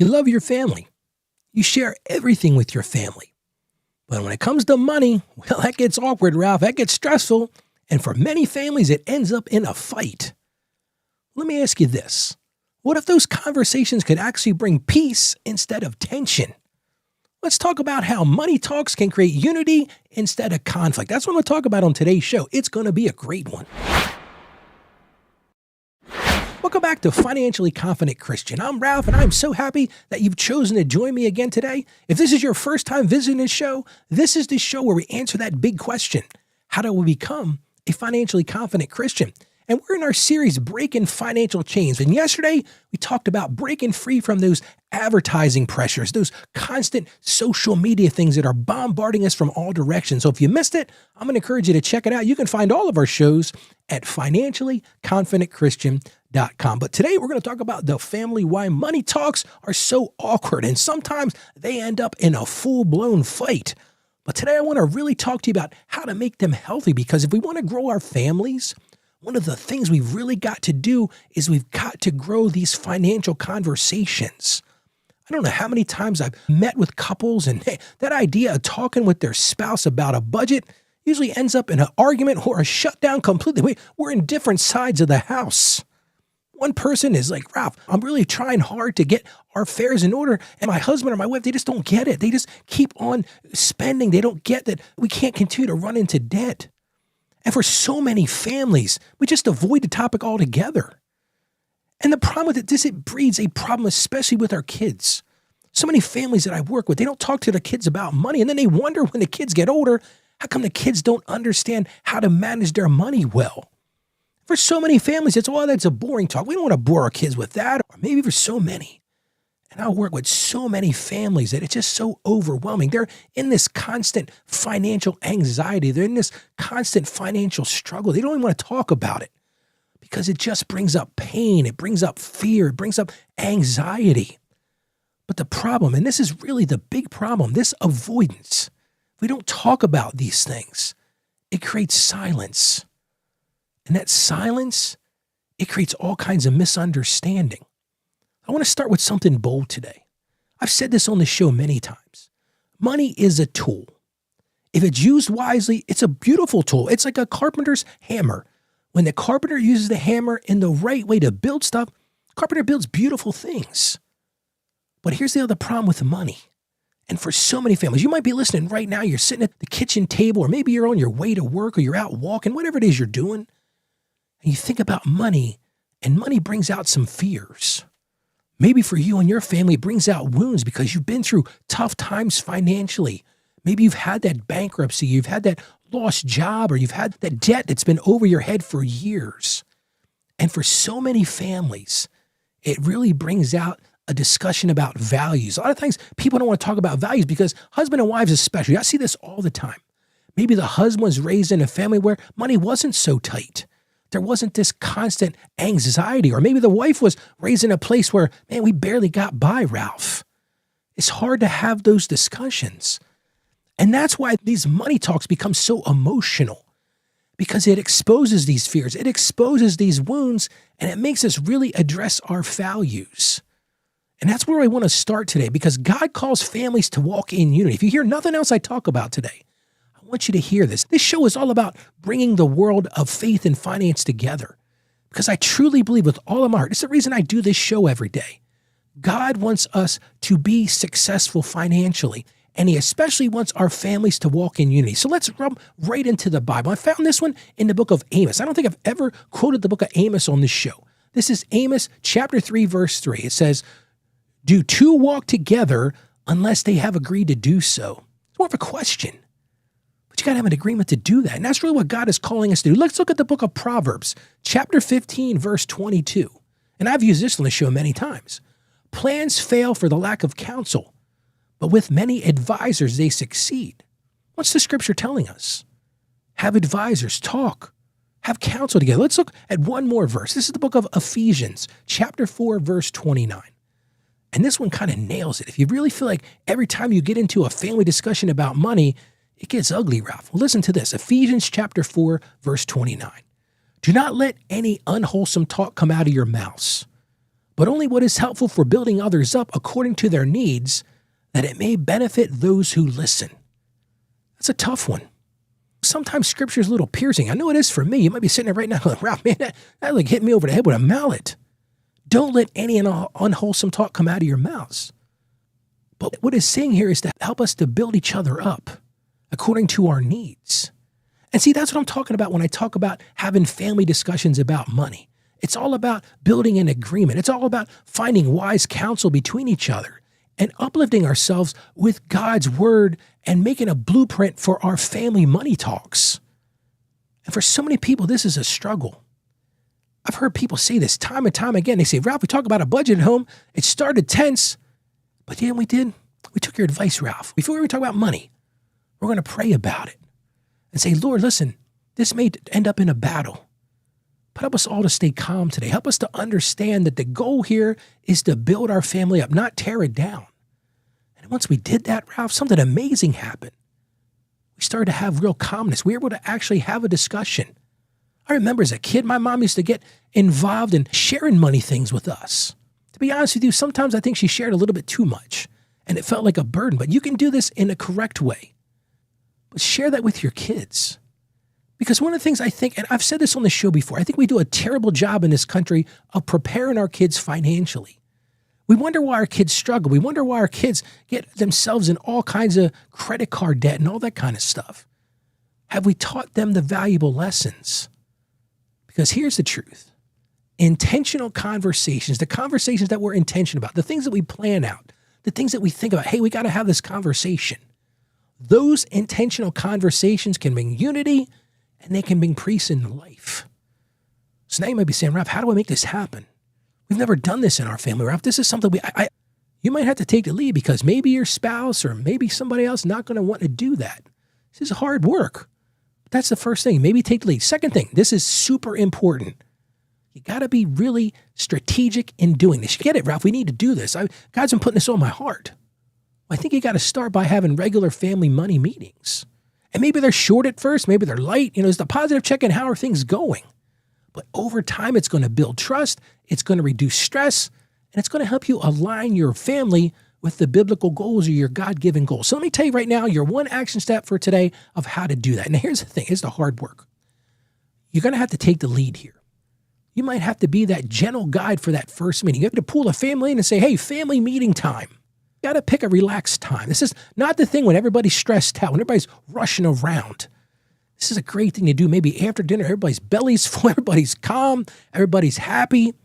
You love your family. You share everything with your family. But when it comes to money, well, that gets awkward, Ralph. That gets stressful. And for many families, it ends up in a fight. Let me ask you this. What if those conversations could actually bring peace instead of tension? Let's talk about how money talks can create unity instead of conflict. That's what I'm going to talk about on today's show. It's going to be a great one. Welcome back to Financially Confident Christian. I'm Ralph, and I'm so happy that you've chosen to join me again today. If this is your first time visiting this show, this is the show where we answer that big question. How do we become a financially confident Christian? And we're in our series, Breaking Financial Chains. And yesterday, we talked about breaking free from those advertising pressures, those constant social media things that are bombarding us from all directions. So if you missed it, I'm going to encourage you to check it out. You can find all of our shows at financiallyconfidentchristian.com. But today, we're going to talk about the family, why money talks are so awkward. And sometimes they end up in a full-blown fight. But today, I want to really talk to you about how to make them healthy. Because if we want to grow our families, one of the things we've really got to do is we've got to grow these financial conversations. I don't know how many times I've met with couples and that idea of talking with their spouse about a budget usually ends up in an argument or a shutdown completely. We're in different sides of the house. One person is like, Ralph, I'm really trying hard to get our affairs in order. And my husband or my wife, they just don't get it. They just keep on spending. They don't get that we can't continue to run into debt. And for so many families, we just avoid the topic altogether. And the problem with it is it breeds a problem, especially with our kids. So many families that I work with, they don't talk to their kids about money. And then they wonder when the kids get older, how come the kids don't understand how to manage their money well? For so many families, it's, well, that's a boring talk. We don't want to bore our kids with that. Or maybe for so many. And I work with so many families that it's just so overwhelming. They're in this constant financial anxiety. They're in this constant financial struggle. They don't even want to talk about it because it just brings up pain. It brings up fear. It brings up anxiety. But the problem, and this is really the big problem, this avoidance, if we don't talk about these things, it creates silence. And that silence, it creates all kinds of misunderstanding. I want to start with something bold today. I've said this on the show many times. Money is a tool. If it's used wisely, it's a beautiful tool. It's like a carpenter's hammer. When the carpenter uses the hammer in the right way to build stuff, carpenter builds beautiful things. But here's the other problem with money. And for so many families, you might be listening right now, you're sitting at the kitchen table, or maybe you're on your way to work, or you're out walking, whatever it is you're doing, and you think about money, and money brings out some fears. Maybe for you and your family, it brings out wounds because you've been through tough times financially. Maybe you've had that bankruptcy, you've had that lost job, or you've had that debt that's been over your head for years. And for so many families, it really brings out a discussion about values. A lot of times people don't want to talk about values because husband and wives especially, I see this all the time. Maybe the husband was raised in a family where money wasn't so tight. There wasn't this constant anxiety. Or maybe the wife was raised in a place where, man, we barely got by, Ralph. It's hard to have those discussions. And that's why these money talks become so emotional, because it exposes these fears. It exposes these wounds, and it makes us really address our values. And that's where I want to start today, because God calls families to walk in unity. If you hear nothing else I talk about today, I want you to hear this. This show is all about bringing the world of faith and finance together, because I truly believe with all of my heart, it's the reason I do this show every day. God wants us to be successful financially, and he especially wants our families to walk in unity. So let's run right into the Bible. I found this one in the book of Amos. I don't think I've ever quoted the book of Amos on this show. This is Amos chapter 3, verse 3. It says, "Do two walk together unless they have agreed to do so?" It's more of a question. But you got to have an agreement to do that. And that's really what God is calling us to do. Let's look at the book of Proverbs, chapter 15, verse 22. And I've used this on the show many times. "Plans fail for the lack of counsel, but with many advisors they succeed." What's the scripture telling us? Have advisors, talk, have counsel together. Let's look at one more verse. This is the book of Ephesians, chapter 4, verse 29. And this one kind of nails it. If you really feel like every time you get into a family discussion about money, it gets ugly, Ralph. Well, listen to this. Ephesians chapter 4, verse 29. "Do not let any unwholesome talk come out of your mouths, but only what is helpful for building others up according to their needs, that it may benefit those who listen. That's a tough one. Sometimes scripture is a little piercing. I know it is for me. You might be sitting there right now going, Ralph, man, that like hit me over the head with a mallet. Don't let any unwholesome talk come out of your mouths. But what it's saying here is to help us to build each other up according to our needs. And see, that's what I'm talking about when I talk about having family discussions about money. It's all about building an agreement. It's all about finding wise counsel between each other and uplifting ourselves with God's word and making a blueprint for our family money talks. And for so many people, this is a struggle. I've heard people say this time and time again. They say, Ralph, we talk about a budget at home. It started tense, but yeah, we did. We took your advice, Ralph. Before we talk about money, we're going to pray about it and say, Lord, listen, this may end up in a battle, but help us all to stay calm today. Help us to understand that the goal here is to build our family up, not tear it down. And once we did that, Ralph, something amazing happened. We started to have real calmness. We were able to actually have a discussion. I remember as a kid, my mom used to get involved in sharing money things with us. To be honest with you, sometimes I think she shared a little bit too much, and it felt like a burden. But you can do this in a correct way. But share that with your kids. Because one of the things I think, and I've said this on the show before, I think we do a terrible job in this country of preparing our kids financially. We wonder why our kids struggle. We wonder why our kids get themselves in all kinds of credit card debt and all that kind of stuff. Have we taught them the valuable lessons? Because here's the truth. Intentional conversations, the conversations that we're intentional about, the things that we plan out, the things that we think about, hey, we got to have this conversation. Those intentional conversations can bring unity and they can bring peace in life. So now you might be saying, Ralph, how do I make this happen? We've never done this in our family, Ralph. This is something you might have to take the lead because maybe your spouse or maybe somebody else is not going to want to do that. This is hard work. That's the first thing. Maybe take the lead. Second thing, this is super important. You got to be really strategic in doing this. You get it, Ralph. We need to do this. God's been putting this on my heart. I think you got to start by having regular family money meetings. And maybe they're short at first. Maybe they're light. It's the positive check-in. How are things going? But over time, it's going to build trust. It's going to reduce stress. And it's going to help you align your family with the biblical goals or your God-given goals. So let me tell you right now, your one action step for today of how to do that. Now, here's the thing. Here's the hard work. You're going to have to take the lead here. You might have to be that gentle guide for that first meeting. You have to pull a family in and say, hey, family meeting time. You got to pick a relaxed time. This is not the thing when everybody's stressed out, when everybody's rushing around. This is a great thing to do. Maybe after dinner, everybody's belly's full, everybody's calm, everybody's happy.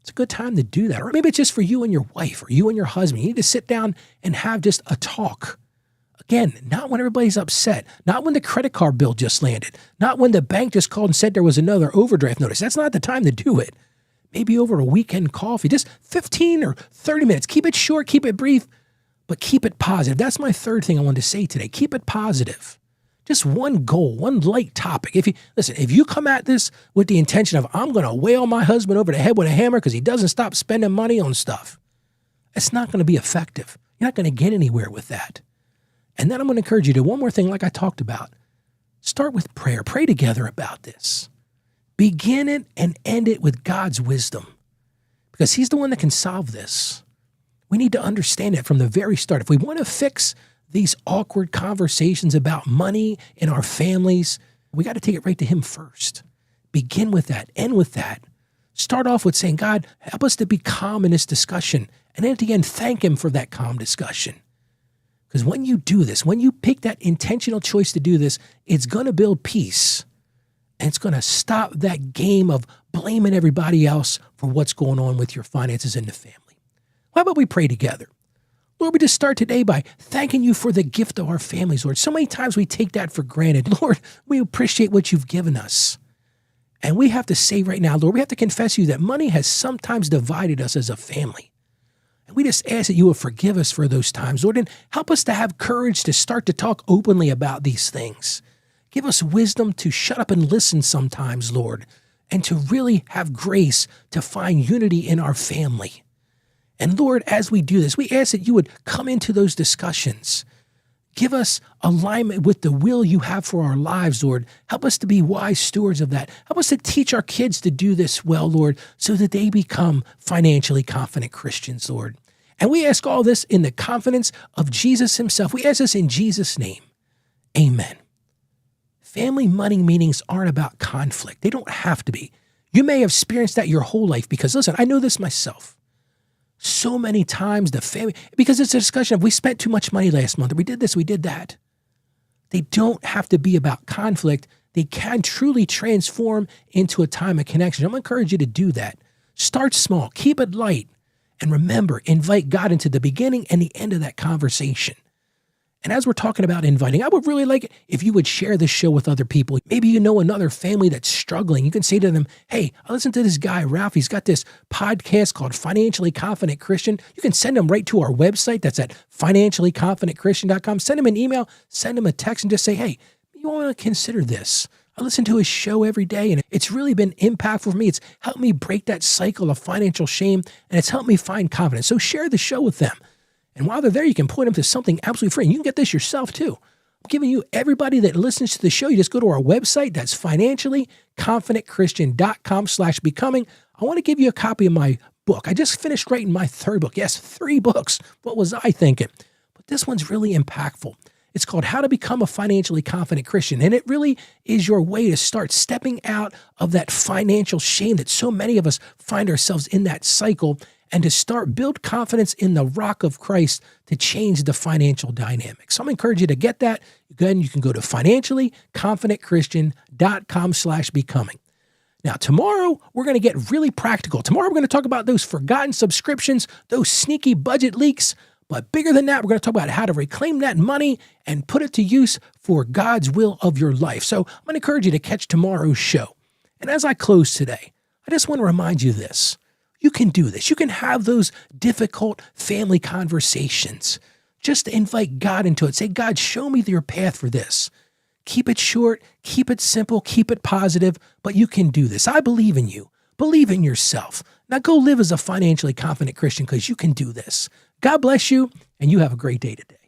It's a good time to do that. Or maybe it's just for you and your wife or you and your husband. You need to sit down and have just a talk. Again, not when everybody's upset, not when the credit card bill just landed, not when the bank just called and said there was another overdraft notice. That's not the time to do it. Maybe over a weekend coffee, just 15 or 30 minutes. Keep it short, keep it brief, but keep it positive. That's my third thing I wanted to say today. Keep it positive. Just one goal, one light topic. If you come at this with the intention of, I'm going to whale my husband over the head with a hammer because he doesn't stop spending money on stuff, it's not going to be effective. You're not going to get anywhere with that. And then I'm going to encourage you to one more thing like I talked about. Start with prayer. Pray together about this. Begin it and end it with God's wisdom because he's the one that can solve this. We need to understand it from the very start. If we want to fix these awkward conversations about money in our families, we got to take it right to him first. Begin with that, end with that. Start off with saying, God, help us to be calm in this discussion. And then at the end, thank him for that calm discussion. Because when you do this, when you pick that intentional choice to do this, it's going to build peace. And it's going to stop that game of blaming everybody else for what's going on with your finances in the family. How about we pray together? Lord, we just start today by thanking you for the gift of our families, Lord. So many times we take that for granted. Lord, we appreciate what you've given us. And we have to say right now, Lord, we have to confess to you that money has sometimes divided us as a family. And we just ask that you will forgive us for those times, Lord, and help us to have courage to start to talk openly about these things. Give us wisdom to shut up and listen sometimes, Lord, and to really have grace to find unity in our family. And Lord, as we do this, we ask that you would come into those discussions. Give us alignment with the will you have for our lives, Lord. Help us to be wise stewards of that. Help us to teach our kids to do this well, Lord, so that they become financially confident Christians, Lord. And we ask all this in the confidence of Jesus himself. We ask this in Jesus' name. Amen. Family money meetings aren't about conflict. They don't have to be. You may have experienced that your whole life because, listen, I know this myself. So many times because it's a discussion of we spent too much money last month, or we did this, we did that. They don't have to be about conflict. They can truly transform into a time of connection. I'm going to encourage you to do that. Start small, keep it light, and remember, invite God into the beginning and the end of that conversation. And as we're talking about inviting, I would really like it if you would share this show with other people. Maybe you know another family that's struggling. You can say to them, hey, I listened to this guy, Ralph. He's got this podcast called Financially Confident Christian. You can send them right to our website. That's at financiallyconfidentchristian.com. Send them an email, send them a text, and just say, hey, you want to consider this. I listen to his show every day, and it's really been impactful for me. It's helped me break that cycle of financial shame, and it's helped me find confidence. So share the show with them. And while they're there, you can point them to something absolutely free. And you can get this yourself too. I'm giving you everybody that listens to the show. You just go to our website. That's financiallyconfidentchristian.com/becoming. I want to give you a copy of my book. I just finished writing my third book. Yes, 3 books. What was I thinking? But this one's really impactful. It's called How to Become a Financially Confident Christian. And it really is your way to start stepping out of that financial shame that so many of us find ourselves in that cycle, and to build confidence in the rock of Christ to change the financial dynamics. So I'm encouraging you to get that. Again, you can go to financiallyconfidentchristian.com/becoming. Now, tomorrow, we're going to get really practical. Tomorrow, we're going to talk about those forgotten subscriptions, those sneaky budget leaks. But bigger than that, we're going to talk about how to reclaim that money and put it to use for God's will of your life. So I'm going to encourage you to catch tomorrow's show. And as I close today, I just want to remind you this. You can do this. You can have those difficult family conversations. Just invite God into it. Say, God, show me your path for this. Keep it short, keep it simple, keep it positive, but you can do this. I believe in you. Believe in yourself. Now go live as a financially confident Christian because you can do this. God bless you, and you have a great day today.